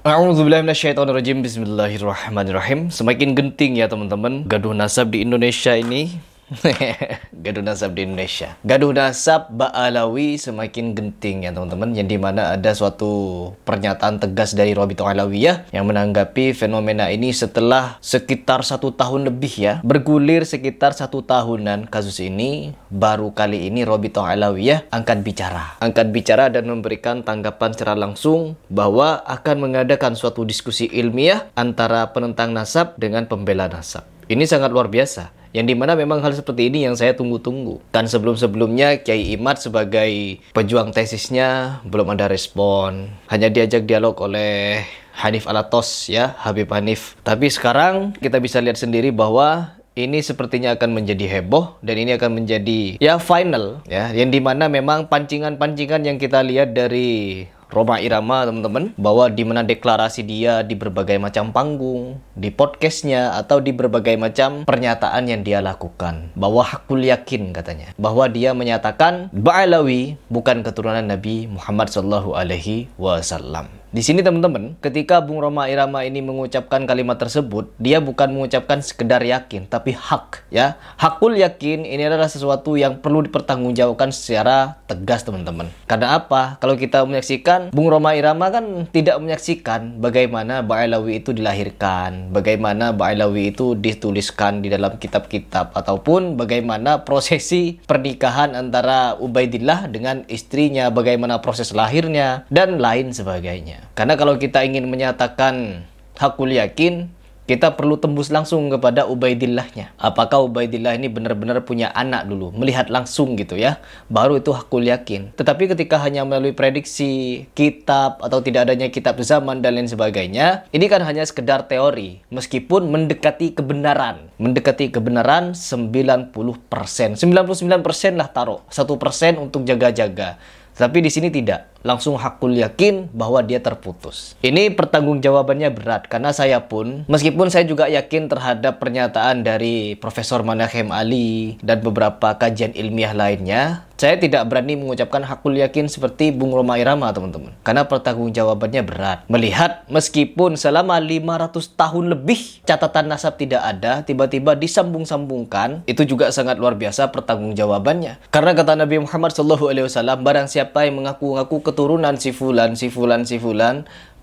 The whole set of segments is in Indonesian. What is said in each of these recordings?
A'udzubillahi minasyaitonirrajim. Bismillahirrahmanirrahim. Semakin genting ya teman-teman gaduh nasab di Indonesia ini. Gaduh nasab di Indonesia. Gaduh nasab Ba'alawi semakin genting ya teman-teman, yang dimana ada suatu pernyataan tegas dari Robitoh Alawiyah yang menanggapi fenomena ini setelah sekitar 1 tahun lebih ya, bergulir sekitar 1 tahunan kasus ini. Baru kali ini Robitoh Alawiyah angkat bicara dan memberikan tanggapan secara langsung bahwa akan mengadakan suatu diskusi ilmiah antara penentang nasab dengan pembela nasab. Ini sangat luar biasa, yang dimana memang hal seperti ini yang saya tunggu-tunggu. Kan sebelum-sebelumnya Kiai Imad sebagai pejuang tesisnya belum ada respon, hanya diajak dialog oleh Hanif Alatos ya, Habib Hanif. Tapi sekarang kita bisa lihat sendiri bahwa ini sepertinya akan menjadi heboh dan ini akan menjadi ya final ya, yang dimana memang pancingan-pancingan yang kita lihat dari Rhoma Irama teman-teman, bahwa dimana deklarasi dia di berbagai macam panggung, di podcastnya atau di berbagai macam pernyataan yang dia lakukan, bahwa hakul yakin katanya, bahwa dia menyatakan Ba'alawi bukan keturunan Nabi Muhammad SAW. Di sini teman-teman, ketika Bung Rhoma Irama ini mengucapkan kalimat tersebut, dia bukan mengucapkan sekedar yakin, tapi hak ya. Hakul yakin ini adalah sesuatu yang perlu dipertanggungjawabkan secara tegas teman-teman. Karena apa? Kalau kita menyaksikan, Bung Rhoma Irama kan tidak menyaksikan bagaimana Ba'alawi itu dilahirkan, bagaimana Ba'alawi itu dituliskan di dalam kitab-kitab, ataupun bagaimana prosesi pernikahan antara Ubaidillah dengan istrinya, bagaimana proses lahirnya, dan lain sebagainya. Karena kalau kita ingin menyatakan hakul yakin, kita perlu tembus langsung kepada Ubaidillahnya. Apakah Ubaidillah ini benar-benar punya anak dulu, melihat langsung gitu ya, baru itu hakul yakin. Tetapi ketika hanya melalui prediksi kitab atau tidak adanya kitab zaman dan lain sebagainya, ini kan hanya sekedar teori, meskipun mendekati kebenaran. Mendekati kebenaran 90%, 99% lah taruh, 1% untuk jaga-jaga. Tapi di sini tidak, langsung hakul yakin bahwa dia terputus. Ini pertanggungjawabannya berat, karena saya pun, meskipun saya juga yakin terhadap pernyataan dari Profesor Manahem Ali dan beberapa kajian ilmiah lainnya, saya tidak berani mengucapkan hakul yakin seperti Bung Rhoma Irama teman-teman. Karena pertanggungjawabannya berat. Melihat meskipun selama 500 tahun lebih catatan nasab tidak ada, tiba-tiba disambung-sambungkan, itu juga sangat luar biasa pertanggungjawabannya. Karena kata Nabi Muhammad SAW, barang siapa yang mengaku-ngaku keturunan si fulan,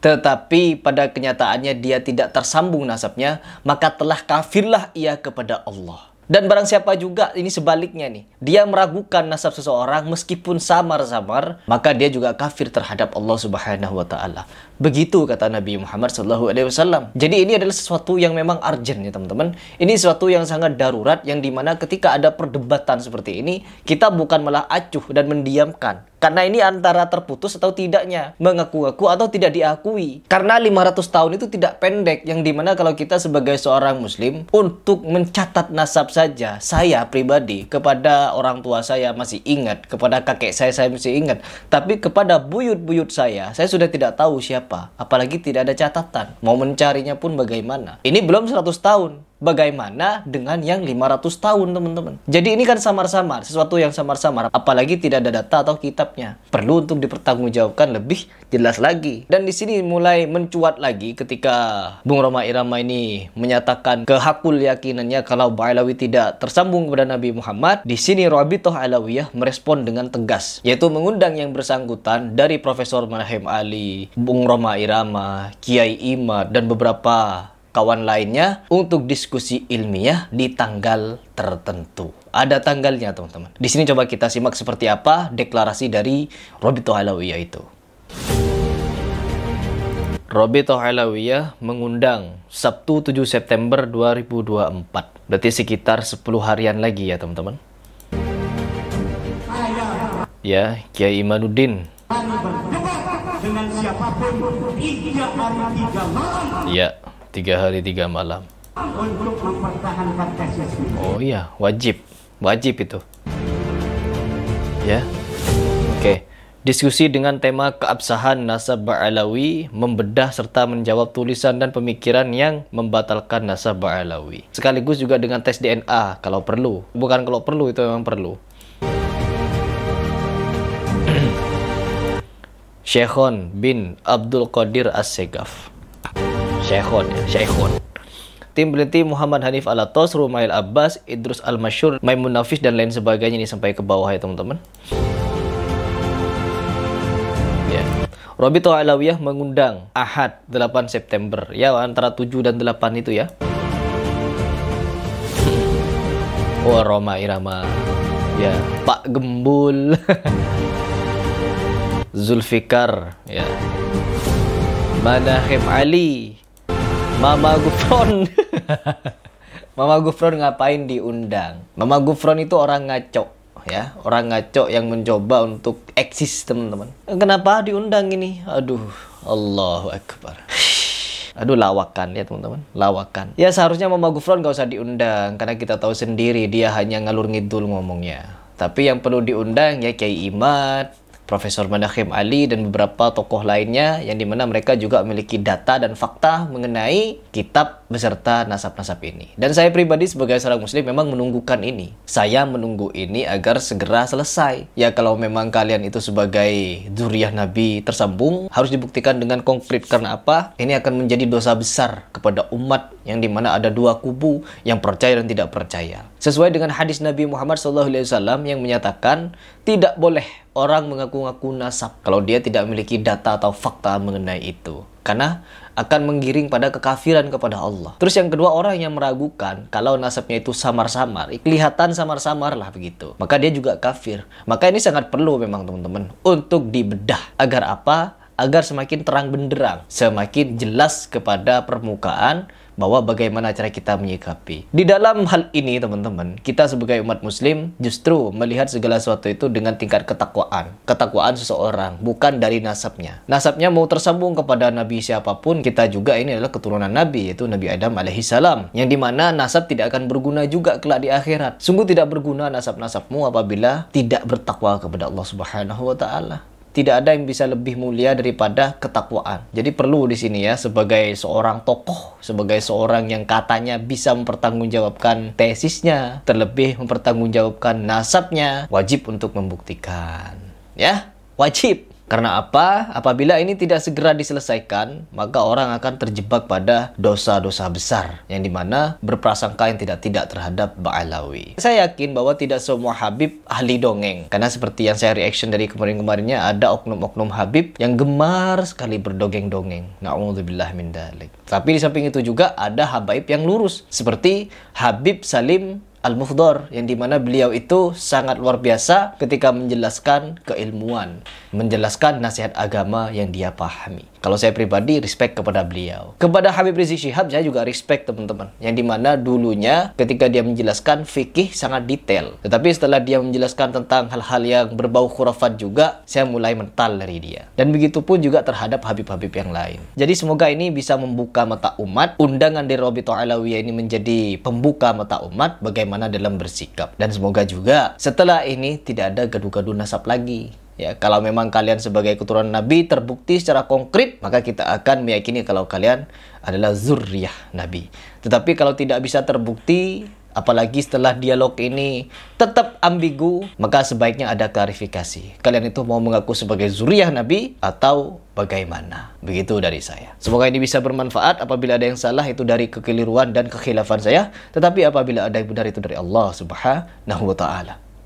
tetapi pada kenyataannya dia tidak tersambung nasabnya, maka telah kafirlah ia kepada Allah. Dan barang siapa juga, ini sebaliknya nih, dia meragukan nasab seseorang meskipun samar-samar, maka dia juga kafir terhadap Allah Subhanahu wa Ta'ala. Begitu kata Nabi Muhammad SAW. Jadi ini adalah sesuatu yang memang urgent ya teman-teman. Ini sesuatu yang sangat darurat, yang dimana ketika ada perdebatan seperti ini, kita bukan malah acuh dan mendiamkan. Karena ini antara terputus atau tidaknya, mengaku-ngaku atau tidak diakui. Karena 500 tahun itu tidak pendek, yang dimana kalau kita sebagai seorang muslim, untuk mencatat nasab saja, saya pribadi, kepada orang tua saya masih ingat, kepada kakek saya masih ingat. Tapi kepada buyut-buyut saya sudah tidak tahu siapa. Apalagi tidak ada catatan. Mau mencarinya pun bagaimana? Ini belum 100 tahun. Bagaimana dengan yang 500 tahun teman-teman? Jadi ini kan samar-samar, sesuatu yang samar-samar, apalagi tidak ada data atau kitabnya. Perlu untuk dipertanggungjawabkan lebih jelas lagi. Dan di sini mulai mencuat lagi ketika Bung Rhoma Irama ini menyatakan kehakul yakinannya kalau Ba'alawi tidak tersambung kepada Nabi Muhammad. Di sini Robitoh Alawiyah merespon dengan tegas, yaitu mengundang yang bersangkutan dari Profesor Manahem Ali, Bung Rhoma Irama, Kiai Imad, dan beberapa kawan lainnya untuk diskusi ilmiah di tanggal tertentu. Ada tanggalnya teman-teman. Di sini coba kita simak seperti apa deklarasi dari Robitoh Alawiyah itu. Robitoh Alawiyah mengundang Sabtu 7 September 2024. Berarti sekitar 10 harian lagi ya teman-teman. Ya, Kiai Imanuddin. Dengan siapapun 3 hari 3 malam. Ya. 3 hari 3 malam. Untuk mempertahankan tesis. Oh iya, wajib itu. Ya. Oke. Diskusi dengan tema keabsahan nasab Ba'alawi, membedah serta menjawab tulisan dan pemikiran yang membatalkan nasab Ba'alawi. Sekaligus juga dengan tes DNA kalau perlu. Bukan kalau perlu, itu memang perlu. Syekhon bin Abdul Qadir As-Segaf. Syekhon ya, Syekhon. Tim peneliti Muhammad Hanif Alatos, Rumail Abbas, Idrus Al-Masyur, Maimun Nafis, dan lain sebagainya. Ini sampai ke bawah ya teman-teman. Ya. Rabi'ah Alawiyah mengundang Ahad 8 September. Ya, antara 7 dan 8 itu ya. Oh, Roma Irama. Ya, Pak Gembul. Zulfikar, ya. Manahem Ali. Mama Gufron. Mama Gufron ngapain diundang? Mama Gufron itu orang ngaco, ya, orang ngaco yang mencoba untuk eksis, teman-teman. Kenapa diundang ini? Aduh, Allahu Akbar. Aduh, lawakan ya teman-teman, lawakan. Ya seharusnya Mama Gufron gak usah diundang, karena kita tahu sendiri dia hanya ngalur ngidul ngomongnya. Tapi yang perlu diundang ya Kiai Imad, Profesor Manahem Ali, dan beberapa tokoh lainnya yang dimana mereka juga memiliki data dan fakta mengenai kitab beserta nasab-nasab ini. Dan saya pribadi sebagai seorang muslim memang menunggukan ini. Saya menunggu ini agar segera selesai. Ya kalau memang kalian itu sebagai dzurriyyah Nabi tersambung, harus dibuktikan dengan konkret. Karena apa? Ini akan menjadi dosa besar kepada umat yang dimana ada dua kubu yang percaya dan tidak percaya. Sesuai dengan hadis Nabi Muhammad SAW yang menyatakan tidak boleh orang mengaku-ngaku nasab kalau dia tidak memiliki data atau fakta mengenai itu, karena akan menggiring pada kekafiran kepada Allah. Terus yang kedua, orang yang meragukan kalau nasabnya itu samar-samar, kelihatan samar-samar lah begitu, maka dia juga kafir. Maka ini sangat perlu memang teman-teman untuk dibedah. Agar apa? Agar semakin terang benderang, semakin jelas kepada permukaan bahwa bagaimana cara kita menyikapi. Di dalam hal ini teman-teman, kita sebagai umat muslim justru melihat segala sesuatu itu dengan tingkat ketakwaan. Ketakwaan seseorang, bukan dari nasabnya. Nasabnya mau tersambung kepada Nabi siapapun, kita juga ini adalah keturunan Nabi, yaitu Nabi Adam alaihissalam. Yang dimana nasab tidak akan berguna juga kelak di akhirat. Sungguh tidak berguna nasab-nasabmu apabila tidak bertakwa kepada Allah Subhanahu wa Ta'ala. Tidak ada yang bisa lebih mulia daripada ketakwaan. Jadi perlu di sini ya, sebagai seorang tokoh, sebagai seorang yang katanya bisa mempertanggungjawabkan tesisnya, terlebih mempertanggungjawabkan nasabnya, wajib untuk membuktikan. Ya, wajib. Karena apa? Apabila ini tidak segera diselesaikan, maka orang akan terjebak pada dosa-dosa besar, yang dimana berprasangka yang tidak terhadap Ba'alawi. Saya yakin bahwa tidak semua Habib ahli dongeng. Karena seperti yang saya reaction dari kemarin-kemarinnya, ada oknum-oknum Habib yang gemar sekali berdongeng-dongeng. Na'udzubillah min dzalik. Tapi di samping itu juga ada habaib yang lurus. Seperti Habib Salim Al-Mufdhar, yang dimana beliau itu sangat luar biasa ketika menjelaskan keilmuan, menjelaskan nasihat agama yang dia pahami. Kalau saya pribadi respect kepada beliau. Kepada Habib Rizik Syihab saya juga respect teman-teman, yang dimana dulunya ketika dia menjelaskan fikih sangat detail, tetapi setelah dia menjelaskan tentang hal-hal yang berbau khurafat juga, saya mulai mental dari dia. Dan begitu pun juga terhadap Habib-Habib yang lain. Jadi semoga ini bisa membuka mata umat. Undangan dari Rabi'ah Alawiyah ini menjadi pembuka mata umat bagaimana dalam bersikap. Dan semoga juga setelah ini tidak ada gaduh-gaduh nasab lagi. Ya, kalau memang kalian sebagai keturunan Nabi terbukti secara konkret, maka kita akan meyakini kalau kalian adalah dzurriyyah Nabi. Tetapi kalau tidak bisa terbukti, apalagi setelah dialog ini tetap ambigu, maka sebaiknya ada klarifikasi. Kalian itu mau mengaku sebagai dzurriyyah Nabi atau bagaimana? Begitu dari saya. Semoga ini bisa bermanfaat. Apabila ada yang salah itu dari kekeliruan dan kekhilafan saya, tetapi apabila ada yang benar itu dari Allah Subhanahu wa Ta'ala.